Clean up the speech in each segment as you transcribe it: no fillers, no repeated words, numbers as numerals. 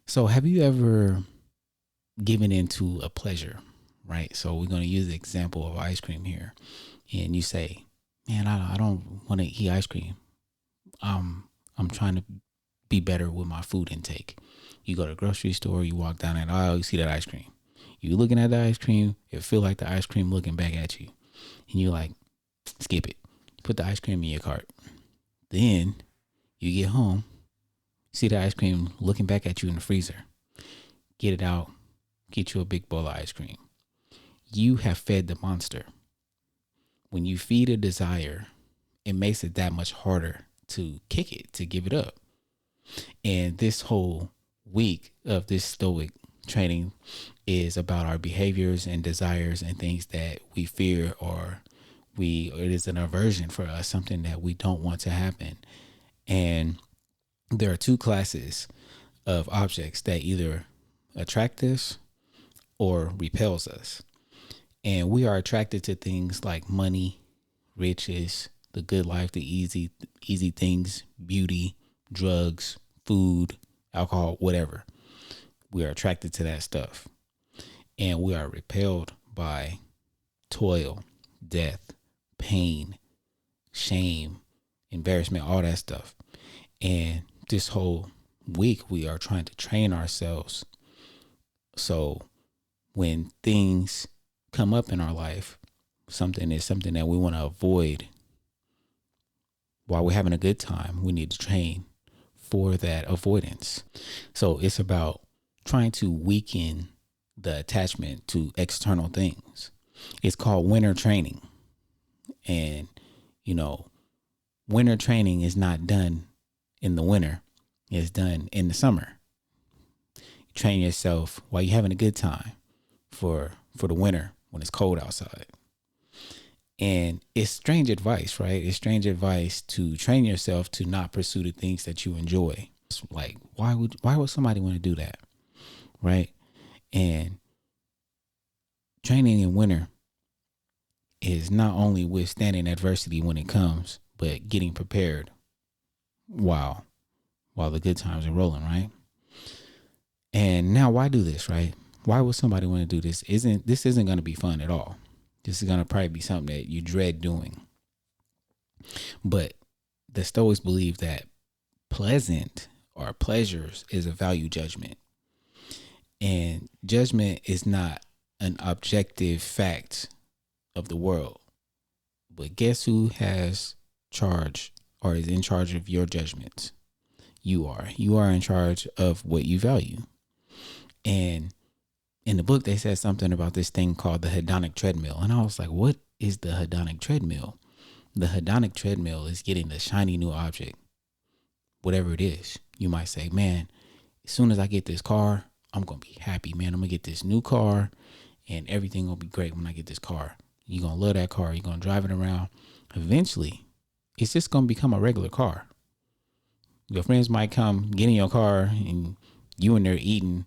So, have you ever given into a pleasure, right? So, we're going to use the example of ice cream here. And you say, man, I don't want to eat ice cream. I'm trying to be better with my food intake. You go to the grocery store, you walk down that aisle, you see that ice cream. You looking at the ice cream, it feel like the ice cream looking back at you. And you're like, skip it. Put the ice cream in your cart. Then you get home, see the ice cream looking back at you in the freezer. Get it out, get you a big bowl of ice cream. You have fed the monster. When you feed a desire, it makes it that much harder to kick it, to give it up. And this whole week of this Stoic training is about our behaviors and desires and things that we fear, or it is an aversion for us, something that we don't want to happen. And there are two classes of objects that either attract us or repels us. And we are attracted to things like money, riches, the good life, the easy things, beauty, drugs, food, alcohol, whatever. We are attracted to that stuff. And we are repelled by toil, death, pain, shame, embarrassment, all that stuff. And this whole week, we are trying to train ourselves. So when things come up in our life, something that we want to avoid while we're having a good time, we need to train for that avoidance. So it's about trying to weaken the attachment to external things. It's called winter training. And, winter training is not done in the winter. It's done in the summer. You train yourself while you're having a good time for the winter when it's cold outside. And it's strange advice, right? It's strange advice to train yourself to not pursue the things that you enjoy. It's like, why would somebody want to do that? Right? And training in winter is not only withstanding adversity when it comes, but getting prepared while the good times are rolling, right? And now, why do this, right? Why would somebody want to do this? This isn't going to be fun at all. This is going to probably be something that you dread doing. But the Stoics believe that pleasant or pleasures is a value judgment. And judgment is not an objective fact of the world. But guess who has charge or is in charge of your judgments? You are. You are in charge of what you value. And in the book, they said something about this thing called the Hedonic Treadmill. And I was like, what is the Hedonic Treadmill? The Hedonic Treadmill is getting the shiny new object, whatever it is. You might say, man, as soon as I get this car, I'm going to be happy, man. I'm going to get this new car and everything will be great when I get this car. You're going to love that car. You're going to drive it around. Eventually, it's just going to become a regular car. Your friends might come, get in your car, and you in there eating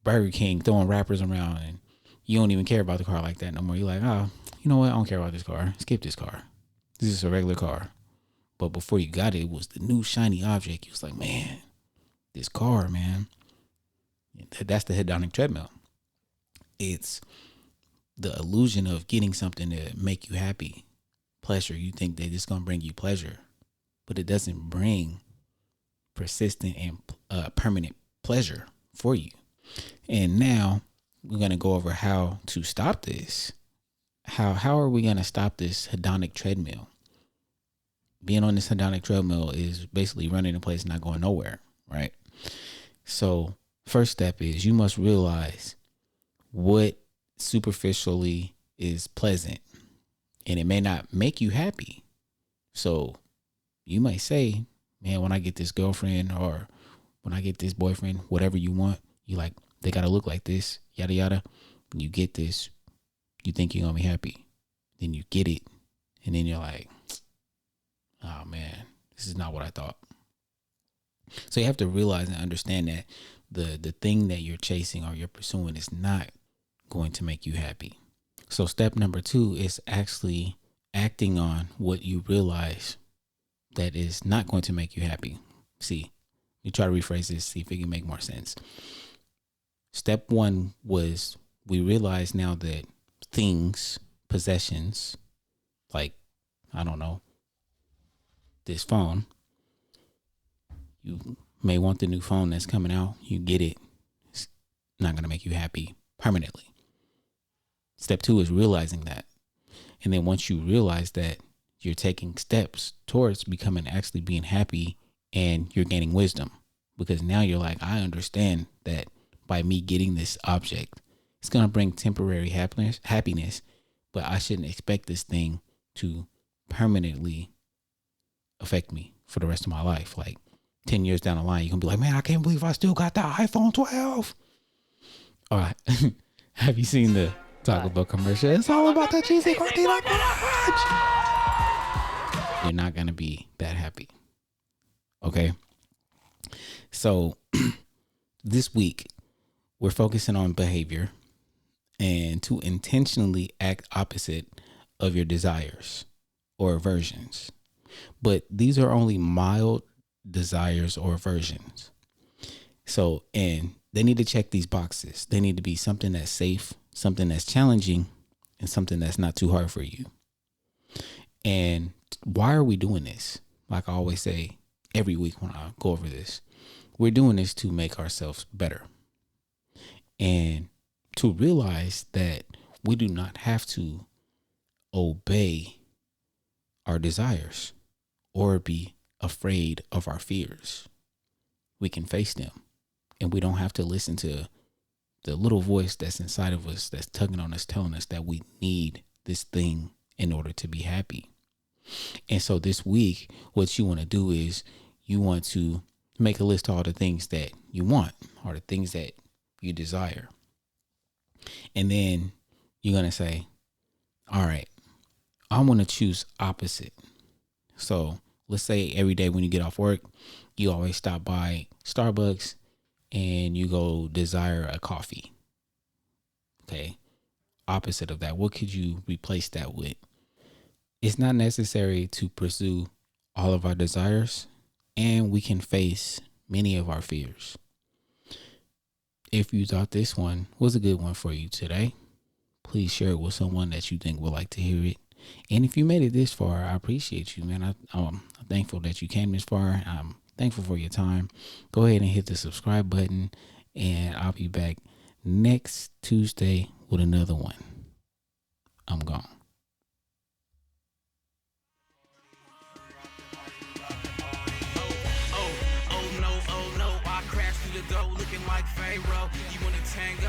Burger King, throwing wrappers around, and you don't even care about the car like that no more. You're like, oh, you know what? I don't care about this car. Skip this car. This is a regular car. But before you got it, it was the new shiny object. You was like, man, this car, man. That's the hedonic treadmill. It's the illusion of getting something to make you happy. Pleasure. You think that it's going to bring you pleasure, but it doesn't bring persistent and permanent pleasure for you. And now we're going to go over how to stop this. How are we going to stop this hedonic treadmill? Being on this hedonic treadmill is basically running in place, not going nowhere, right? So first step is you must realize what superficially is pleasant, and it may not make you happy. So you might say, man, when I get this girlfriend or when I get this boyfriend, whatever you want, you like, they got to look like this, yada, yada. When you get this, you think you're going to be happy. Then you get it. And then you're like, oh man, this is not what I thought. So you have to realize and understand that the thing that you're chasing or you're pursuing is not going to make you happy. So step number 2 is actually acting on what you realize that is not going to make you happy. See, you try to rephrase this, see if it can make more sense. Step one was we realize now that things, possessions, like, I don't know, this phone, you may want the new phone that's coming out. You get it. It's not going to make you happy permanently. Step two is realizing that. And then once you realize that, you're taking steps towards becoming actually being happy, and you're gaining wisdom, because now you're like, I understand that by me getting this object, it's going to bring temporary happiness, but I shouldn't expect this thing to permanently affect me for the rest of my life. Like 10 years down the line, you're going to be like, man, I can't believe I still got that iPhone 12. All right. Have you seen the Taco Bell commercial? It's all about the cheesy gordita crunch. You're not going to be that happy. Okay. So this week, we're focusing on behavior and to intentionally act opposite of your desires or aversions. But these are only mild desires or aversions. So, and they need to check these boxes. They need to be something that's safe, something that's challenging, and something that's not too hard for you. And why are we doing this? Like I always say every week when I go over this, we're doing this to make ourselves better. And to realize that we do not have to obey our desires or be afraid of our fears. We can face them, and we don't have to listen to the little voice that's inside of us that's tugging on us, telling us that we need this thing in order to be happy. And so this week, what you want to do is you want to make a list of all the things that you want or the things that you desire. And then you're going to say, all right, I want to choose opposite. So let's say every day when you get off work, you always stop by Starbucks and you go desire a coffee. Okay. Opposite of that, what could you replace that with? It's not necessary to pursue all of our desires, and we can face many of our fears. If you thought this one was a good one for you today, please share it with someone that you think would like to hear it. And if you made it this far, I appreciate you, man. I'm thankful that you came this far. I'm thankful for your time. Go ahead and hit the subscribe button, and I'll be back next Tuesday with another one. I'm gone. Oh no, I crashed through the door looking like Pharaoh. You wanna tango?